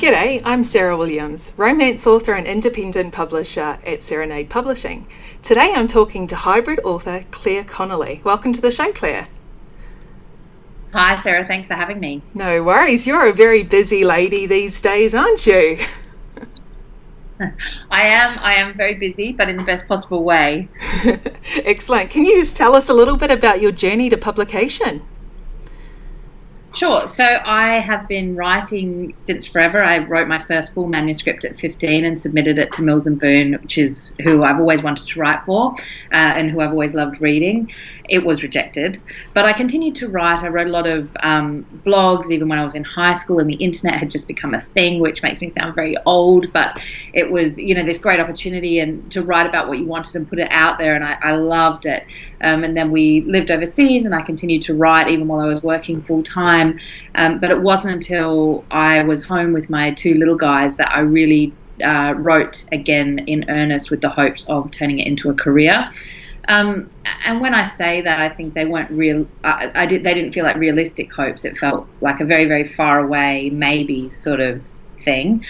G'day, I'm Sarah Williams, romance author and independent publisher at Serenade Publishing. Today I'm talking to hybrid author Clare Connelly. Welcome to the show, Clare. Hi Sarah, thanks for having me. No worries, you're a very busy lady these days, aren't you? I am very busy, but in the best possible way. Excellent. Can you just tell us a little bit about your journey to publication? Sure. So I have been writing since forever. I wrote my first full manuscript at 15 and submitted it to Mills and Boon, which is who I've always wanted to write for and who I've always loved reading. It was rejected, but I continued to write. I wrote a lot of blogs even when I was in high school, and the internet had just become a thing, which makes me sound very old, but it was, this great opportunity and to write about what you wanted and put it out there, and I loved it. And then we lived overseas and I continued to write even while I was working full time. But it wasn't until I was home with my two little guys that I really wrote again in earnest with the hopes of turning it into a career. And when I say that, I think they weren't real. They didn't feel like realistic hopes. It felt like a very, very far away, maybe sort of thing.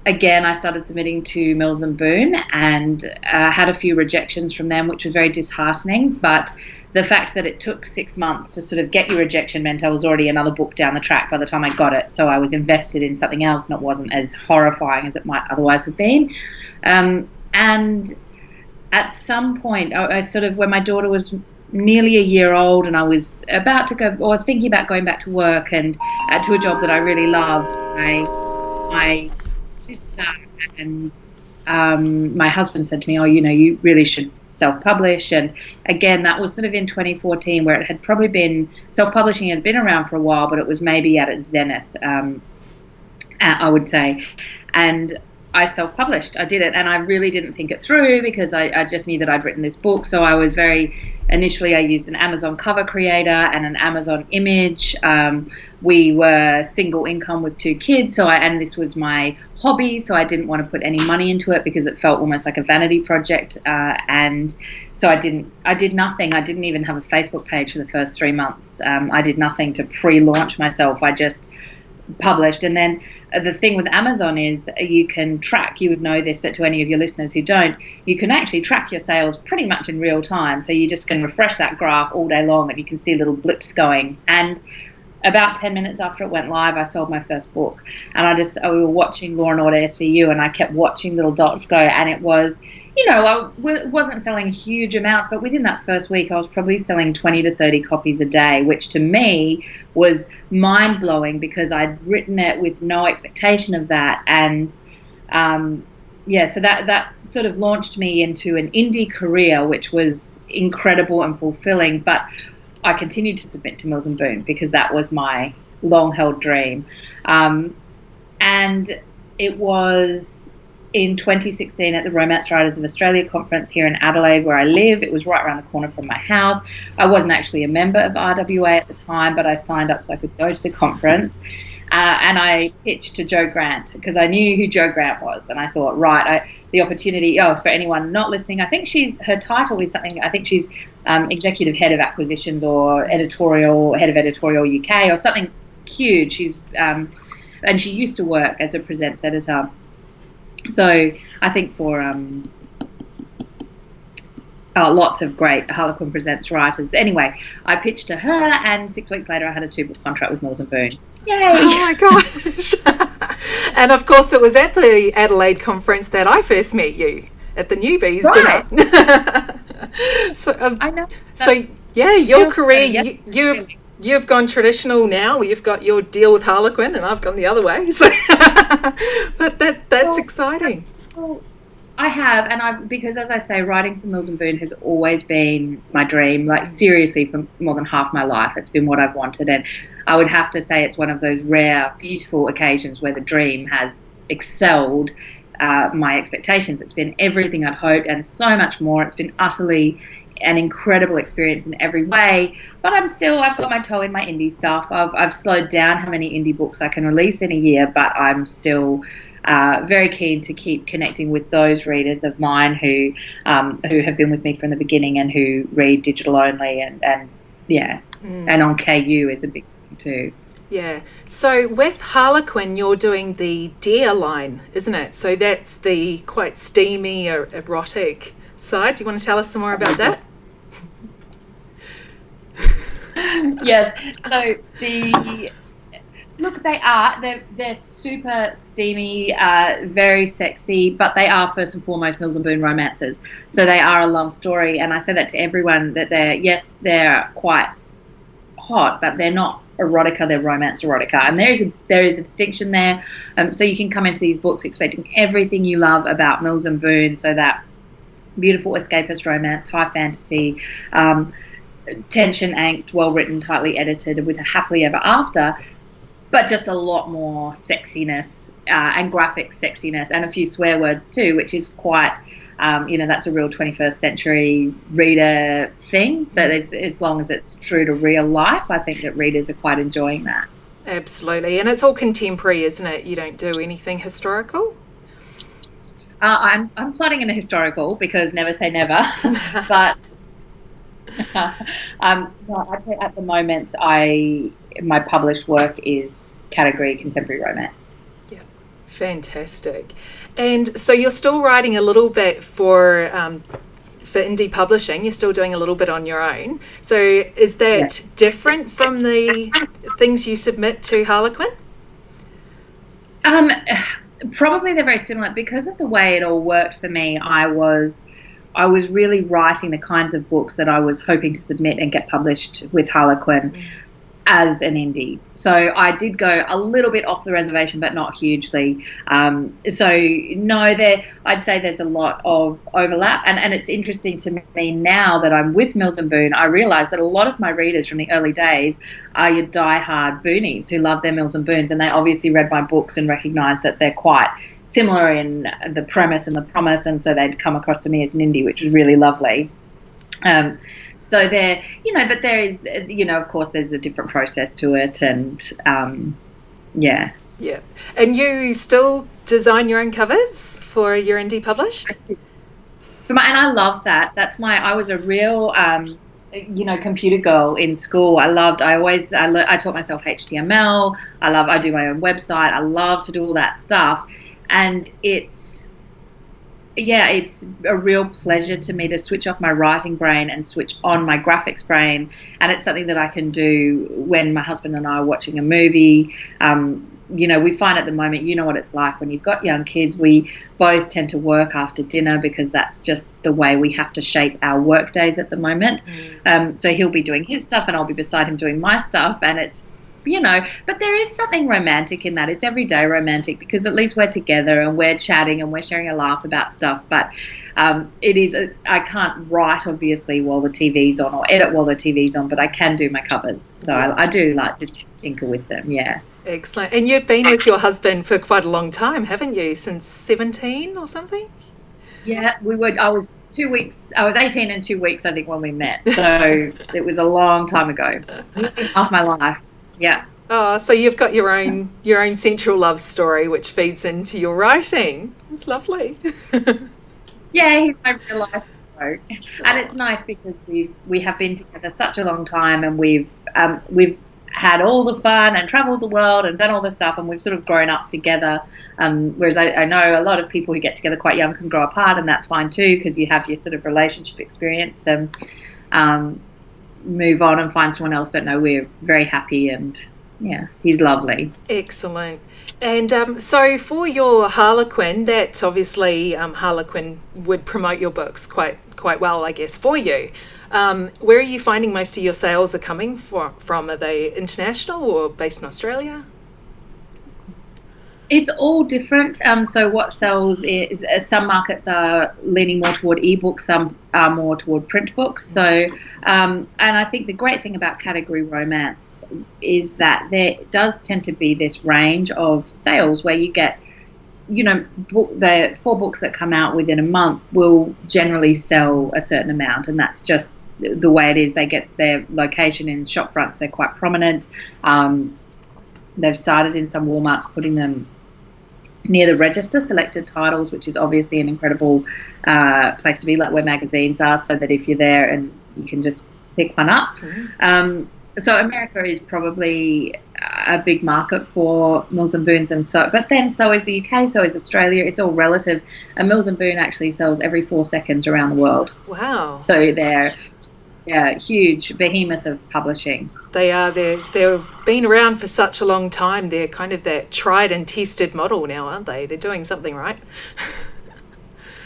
Again, I started submitting to Mills and Boon and had a few rejections from them, which was very disheartening. But the fact that it took 6 months to sort of get your rejection meant I was already another book down the track by the time I got it. So I was invested in something else, and it wasn't as horrifying as it might otherwise have been. And at some point, I sort of, when my daughter was nearly a year old and I was about to go, or thinking about going back to work and to a job that I really loved, my sister and my husband said to me, you really should self-publish. And again, that was sort of in 2014, where it had probably been, self-publishing had been around for a while, but it was maybe at its zenith, I would say. And I self-published. I did it, and I really didn't think it through because I just knew that I'd written this book. So I was initially I used an Amazon cover creator and an Amazon image. We were single income with 2 kids, and this was my hobby, so I didn't want to put any money into it because it felt almost like a vanity project. And so I did nothing. I didn't even have a Facebook page for the first 3 months. I did nothing to pre-launch myself. I just published. And then the thing with Amazon is you can track, you would know this, but to any of your listeners who don't, you can actually track your sales pretty much in real time. So you just can refresh that graph all day long and you can see little blips going. And about 10 minutes after it went live, I sold my first book. And we were watching Law and Order SVU, and I kept watching little dots go, and it was, I wasn't selling huge amounts, but within that first week, I was probably selling 20 to 30 copies a day, which to me was mind-blowing because I'd written it with no expectation of that. And so that sort of launched me into an indie career, which was incredible and fulfilling. But I continued to submit to Mills and Boon because that was my long-held dream. And it was in 2016 at the Romance Writers of Australia conference here in Adelaide, where I live. It was right around the corner from my house. I wasn't actually a member of RWA at the time, but I signed up so I could go to the conference. And I pitched to Jo Grant because I knew who Jo Grant was. And I thought, the opportunity, for anyone not listening, I think her title is something, I think she's executive head of acquisitions or head of editorial UK or something huge. She's and she used to work as a presents editor. So I think for lots of great Harlequin Presents writers. Anyway, I pitched to her, and 6 weeks later I had a 2-book contract with Mills and Boon. Yay! Oh my gosh! And of course it was at the Adelaide conference that I first met you, at the Newbies dinner. I know. So yeah, your career, you've gone traditional now. You've got your deal with Harlequin, and I've gone the other way. So, but that's exciting. Well, I have, because as I say, writing for Mills and Boon has always been my dream. Like seriously, for more than half my life, it's been what I've wanted, and I would have to say it's one of those rare, beautiful occasions where the dream has excelled my expectations. It's been everything I'd hoped and so much more. It's been utterly an incredible experience in every way, but I've got my toe in my indie stuff. I've slowed down how many indie books I can release in a year, but I'm still very keen to keep connecting with those readers of mine who have been with me from the beginning and who read digital only, and on KU is a big thing too. Yeah. So with Harlequin, you're doing the Dear line, isn't it? So that's the quite steamy or erotic side. Do you want to tell us some more about that? Yes. So they're super steamy, very sexy, but they are first and foremost Mills and Boon romances. So they are a love story, and I say that to everyone that they're quite hot, but they're not erotica, they're romance erotica, and there is a distinction there. So you can come into these books expecting everything you love about Mills and Boon, so that beautiful escapist romance, high fantasy, tension, angst, well written, tightly edited, with a happily ever after, but just a lot more sexiness and graphic sexiness, and a few swear words too, which is quite, that's a real 21st century reader thing. But as long as it's true to real life, I think that readers are quite enjoying that. Absolutely. And it's all contemporary, isn't it? You don't do anything historical? I'm plotting in a historical, because never say never. But I'd say at the moment my published work is category contemporary romance. Yeah, fantastic. And so you're still writing a little bit for indie publishing. You're still doing a little bit on your own. So is that different from the things you submit to Harlequin? Probably they're very similar, because of the way it all worked for me. I was really writing the kinds of books that I was hoping to submit and get published with Harlequin as an indie. So I did go a little bit off the reservation, but not hugely. I'd say there's a lot of overlap. And it's interesting to me now that I'm with Mills and Boon, I realise that a lot of my readers from the early days are your die-hard Boonies who love their Mills and Boons, and they obviously read my books and recognise that they're quite similar in the premise and the promise, and so they'd come across to me as an indie, which was really lovely. So there, but there is, of course, there's a different process to it, and yeah. Yeah. And you still design your own covers for your indie published? And I love that. I was a real, computer girl in school. I taught myself HTML. I do my own website. I love to do all that stuff. And it's a real pleasure to me to switch off my writing brain and switch on my graphics brain. And it's something that I can do when my husband and I are watching a movie. We find at the moment, what it's like when you've got young kids, we both tend to work after dinner, because that's just the way we have to shape our work days at the moment. So he'll be doing his stuff and I'll be beside him doing my stuff, and it's, but there is something romantic in that. It's everyday romantic, because at least we're together and we're chatting and we're sharing a laugh about stuff. But I can't write, obviously, while the TV's on, or edit while the TV's on, but I can do my covers. So I do like to tinker with them, yeah. Excellent. And you've been with your husband for quite a long time, haven't you? Since 17 or something? Yeah, I was 2 weeks. I was 18 and 2 weeks, I think, when we met. So it was a long time ago. Half my life. Yeah. Oh, so you've got your own central love story, which feeds into your writing. It's lovely. Yeah, he's my real life hero, and it's nice because we have been together such a long time, and we've had all the fun and traveled the world and done all the stuff, and we've sort of grown up together. Whereas I know a lot of people who get together quite young can grow apart, and that's fine too, because you have your sort of relationship experience and move on and find someone else. But no, we're very happy, and yeah, he's lovely. Excellent. And so for your Harlequin, that obviously Harlequin would promote your books quite well, I guess, for you. Where are you finding most of your sales are coming from? Are they international or based in Australia? It's all different. So what sells is some markets are leaning more toward ebooks, some are more toward print books. So, and I think the great thing about category romance is that there does tend to be this range of sales where you get, the 4 books that come out within a month will generally sell a certain amount, and that's just the way it is. They get their location in shop fronts; they're quite prominent. They've started in some Walmarts putting them near the register, selected titles, which is obviously an incredible place to be, like where magazines are, so that if you're there and you can just pick one up. So America is probably a big market for Mills and Boons, and but then so is the UK, so is Australia. It's all relative. And Mills and Boon actually sells every 4 seconds around the world. Wow. So they're a huge behemoth of publishing. They are. They've been around for such a long time. They're kind of that tried and tested model now, aren't they? They're doing something right.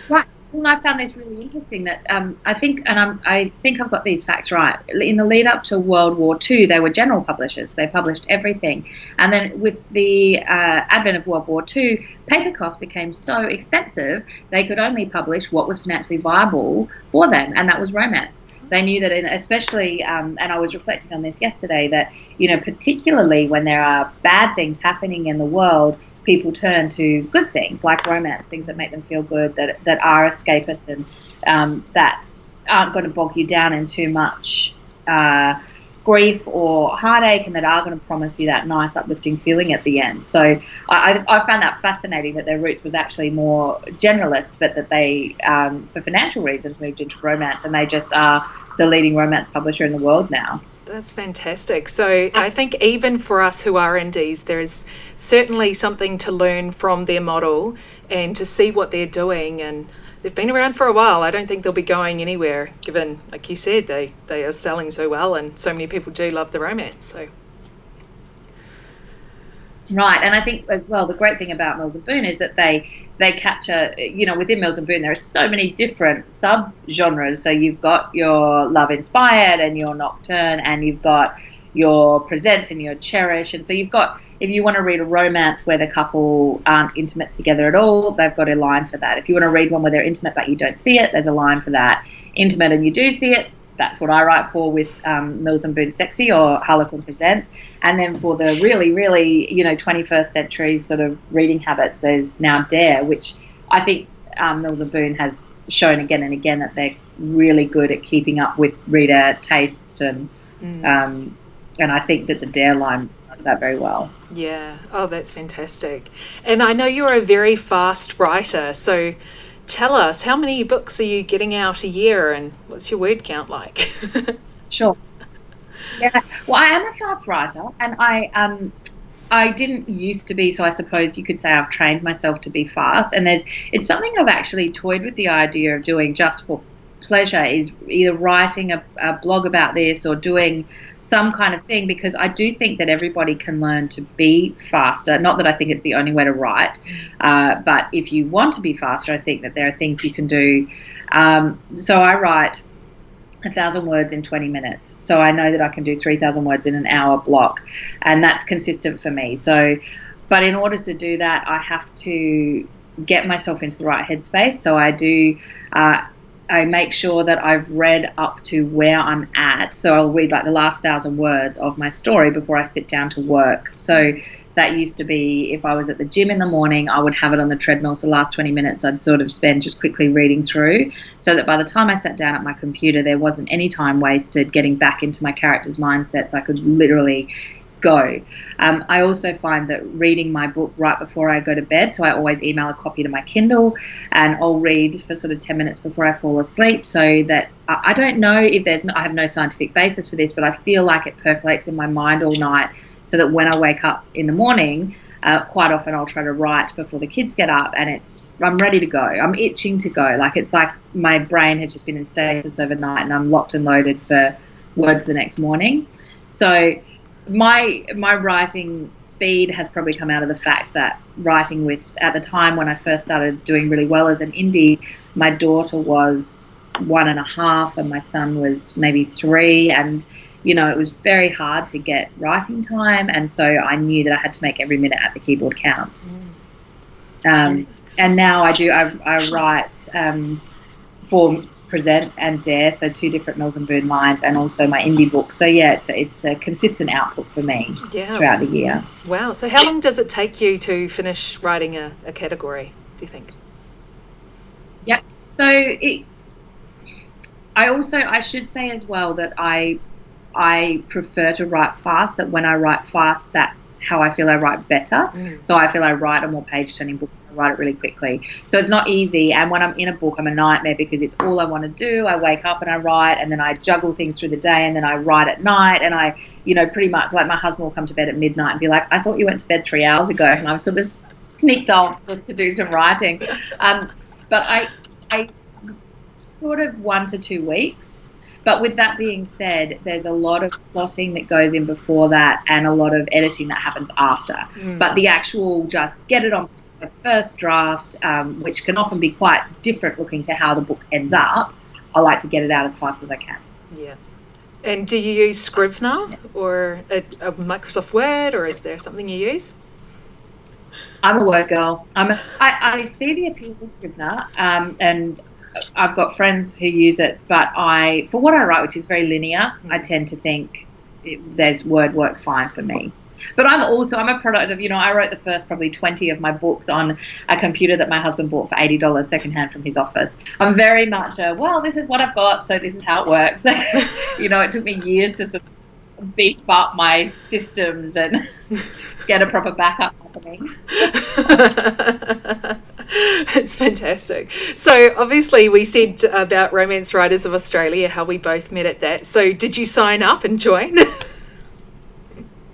Right. Well, I found this really interesting that I think I've got these facts right. In the lead up to World War II, they were general publishers. They published everything. And then with the advent of World War II, paper costs became so expensive, they could only publish what was financially viable for them, and that was romance. They knew that, especially, and I was reflecting on this yesterday, that, particularly when there are bad things happening in the world, people turn to good things like romance, things that make them feel good, that are escapist, and that aren't going to bog you down in too much grief or heartache, and that are going to promise you that nice uplifting feeling at the end. So I found that fascinating, that their roots was actually more generalist, but that they, for financial reasons, moved into romance, and they just are the leading romance publisher in the world now. That's fantastic. So I think even for us who are indies, there is certainly something to learn from their model and to see what they're doing. And they've been around for a while. I don't think they'll be going anywhere, given, like you said, they are selling so well and so many people do love the romance. So. Right, and I think as well the great thing about Mills and Boon is that they capture, within Mills and Boon there are so many different sub-genres. So you've got your love-inspired and your nocturne, and you've got your presents and your cherish. And so you've got, if you want to read a romance where the couple aren't intimate together at all, they've got a line for that. If you want to read one where they're intimate but you don't see it, there's a line for that. Intimate and you do see it, that's what I write for with Mills and Boon Sexy or Harlequin Presents. And then for the really, really, 21st century sort of reading habits, there's now Dare, which I think Mills and Boon has shown again and again that they're really good at keeping up with reader tastes, and I think that the Dare line does that very well. Yeah. Oh, that's fantastic. And I know you're a very fast writer, so tell us, how many books are you getting out a year, and what's your word count like? Sure. Yeah. Well, I am a fast writer, and I didn't used to be, so I suppose you could say I've trained myself to be fast. And it's something I've actually toyed with the idea of doing just for pleasure, is either writing a blog about this or doing some kind of thing, because I do think that everybody can learn to be faster. Not that I think it's the only way to write, but if you want to be faster, I think that there are things you can do. So I write 1,000 words in 20 minutes. So I know that I can do 3,000 words in an hour block, and that's consistent for me. So, but in order to do that, I have to get myself into the right headspace. So I do, I make sure that I've read up to where I'm at. So I'll read like the last 1,000 words of my story before I sit down to work. So that used to be, if I was at the gym in the morning, I would have it on the treadmill. So the last 20 minutes I'd sort of spend just quickly reading through, so that by the time I sat down at my computer, there wasn't any time wasted getting back into my character's mindsets. I could literally go. I also find that reading my book right before I go to bed, so I always email a copy to my Kindle, and I'll read for sort of 10 minutes before I fall asleep, so that I don't know if I have no scientific basis for this, but I feel like it percolates in my mind all night, so that when I wake up in the morning, quite often I'll try to write before the kids get up, and I'm ready to go. I'm itching to go. It's like my brain has just been in stasis overnight, and I'm locked and loaded for words the next morning. So my writing speed has probably come out of the fact that writing at the time when I first started doing really well as an indie, my daughter was 1.5 and my son was maybe 3, and it was very hard to get writing time, and so I knew that I had to make every minute at the keyboard count. And now I write for Presents and Dare, so 2 different Mills and Boon lines, and also my indie book. So yeah, it's a consistent output for me throughout the year. Wow. So how long does it take you to finish writing a category, do you think? Yeah. So I should say as well that I prefer to write fast, that when I write fast, that's how I feel I write better. So I feel I write a more page-turning book when I write it really quickly. So it's not easy. And when I'm in a book, I'm a nightmare because it's all I want to do. I wake up and I write, and then I juggle things through the day, and then I write at night. And I, pretty much like my husband will come to bed at midnight and be like, I thought you went to bed 3 hours ago. And I've sort of sneaked off just to do some writing. But I sort of 1 to 2 weeks. But with that being said, there's a lot of plotting that goes in before that and a lot of editing that happens after. But the actual just get it on the first draft, which can often be quite different looking to how the book ends up, I like to get it out as fast as I can. Yeah. And do you use Scrivener or a Microsoft Word, or is there something you use? I'm a Word girl. I see the appeal of Scrivener, and I've got friends who use it, but for what I write, which is very linear, I tend to think Word works fine for me. But I'm a product of, I wrote the first probably 20 of my books on a computer that my husband bought for $80 secondhand from his office. I'm very much this is what I've got, so this is how it works. It took me years to sort of beef up my systems and get a proper backup happening. It's fantastic. So obviously we said about Romance Writers of Australia, how we both met at that. So did you sign up and join?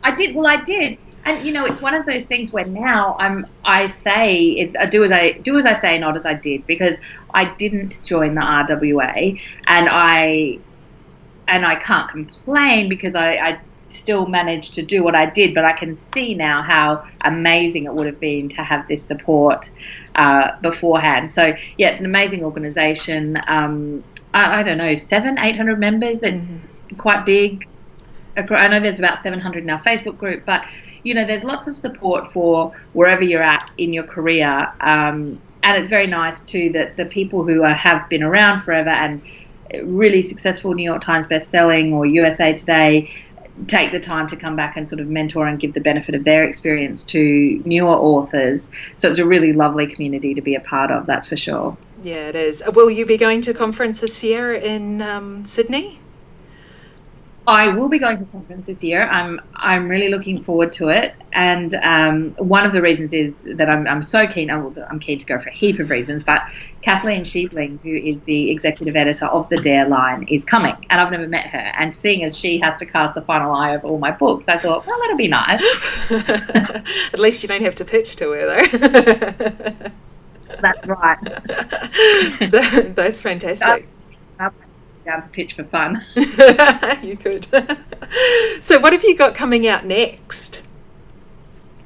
I did. Well, I did. And, it's one of those things where now I say it's do as I say, not as I did, because I didn't join the RWA, and I can't complain because I still managed to do what I did, but I can see now how amazing it would have been to have this support beforehand. So yeah, it's an amazing organisation. I don't know, 700-800 members. It's quite big. I know there's about 700 in our Facebook group, but there's lots of support for wherever you're at in your career, and it's very nice too that the people who have been around forever and really successful, New York Times best-selling or USA Today, take the time to come back and sort of mentor and give the benefit of their experience to newer authors. So it's a really lovely community to be a part of, that's for sure. Yeah, it is. Will you be going to conference this year in Sydney? I will be going to conference this year. I'm really looking forward to it, and one of the reasons is that I'm so keen. I'm keen to go for a heap of reasons, but Kathleen Sheebling, who is the executive editor of the Dare line, is coming, and I've never met her. And seeing as she has to cast the final eye over all my books, I thought, well, that'll be nice. At least you don't have to pitch to her, though. That's right. That's fantastic. Down to pitch for fun. You could. So what have you got coming out next?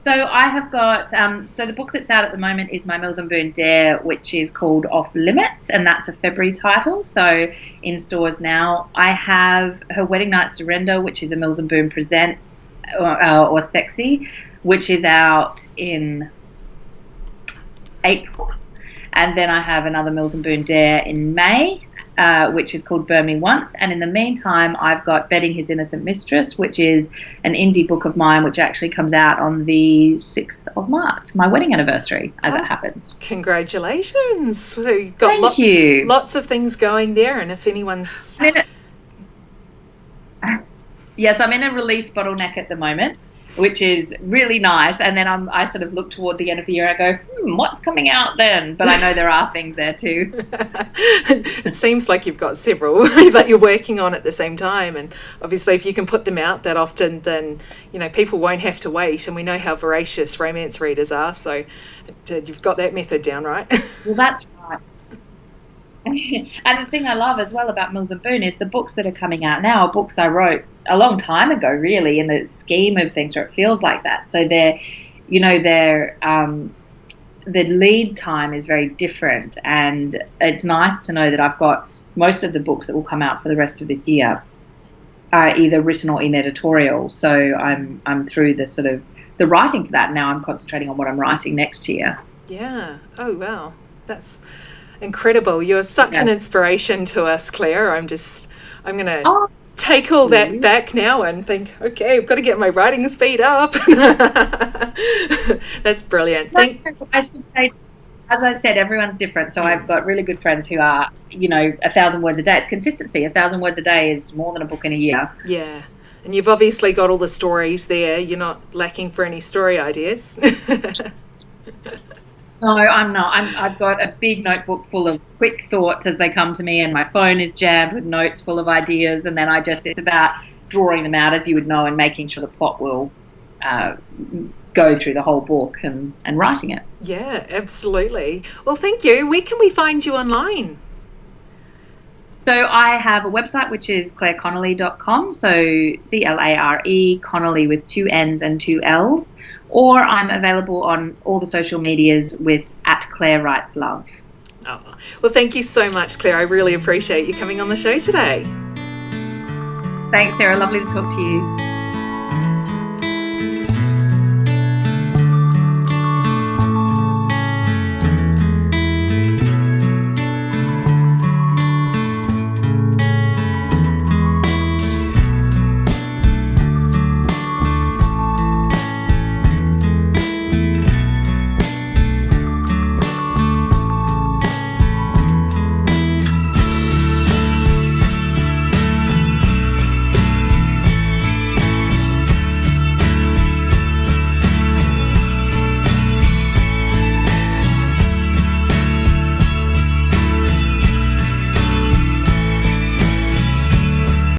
So I have got, so the book that's out at the moment is my Mills and Boon Dare, which is called Off Limits, and that's a February title, so in stores now. I have Her Wedding Night Surrender, which is a Mills and Boon Presents, or Sexy, which is out in April. And then I have another Mills and Boon Dare in May, which is called Burn Me Once. And in the meantime, I've got Betting His Innocent Mistress, which is an indie book of mine, which actually comes out on the 6th of March, my wedding anniversary, as it happens. Congratulations. So you've got Thank you. Lots of things going there. And if anyone's... Yes, I'm in a release bottleneck at the moment, which is really nice. And then I sort of look toward the end of the year. I go, what's coming out then? But I know there are things there too. It seems like you've got several that you're working on at the same time. And obviously, if you can put them out that often, then people won't have to wait. And we know how voracious romance readers are. So you've got that method down, right? Well, that's right. And the thing I love as well about Mills and Boon is the books that are coming out now are books I wrote a long time ago, really, in the scheme of things, or it feels like that. So the lead time is very different, and it's nice to know that I've got most of the books that will come out for the rest of this year are either written or in editorial. So I'm through the sort of the writing for that. Now I'm concentrating on what I'm writing next year. Yeah. Oh, wow. That's incredible. You're such an inspiration to us, Claire. I'm going to take all that back now and think, okay, I've got to get my writing speed up. That's brilliant. I should say, as I said, everyone's different. So I've got really good friends who are, 1,000 words a day. It's consistency. 1,000 words a day is more than a book in a year. Yeah. And you've obviously got all the stories there. You're not lacking for any story ideas. No, I'm not. I've got a big notebook full of quick thoughts as they come to me, and my phone is jammed with notes full of ideas. And then it's about drawing them out, as you would know, and making sure the plot will uh, go through the whole book and writing it. Yeah, absolutely. Well, thank you. Where can we find you online? So I have a website which is clareconnelly.com, so Clare, Connelly with 2 N's and 2 L's, or I'm available on all the social medias with @ClareWritesLove. Oh, well, thank you so much, Claire. I really appreciate you coming on the show today. Thanks, Sarah. Lovely to talk to you.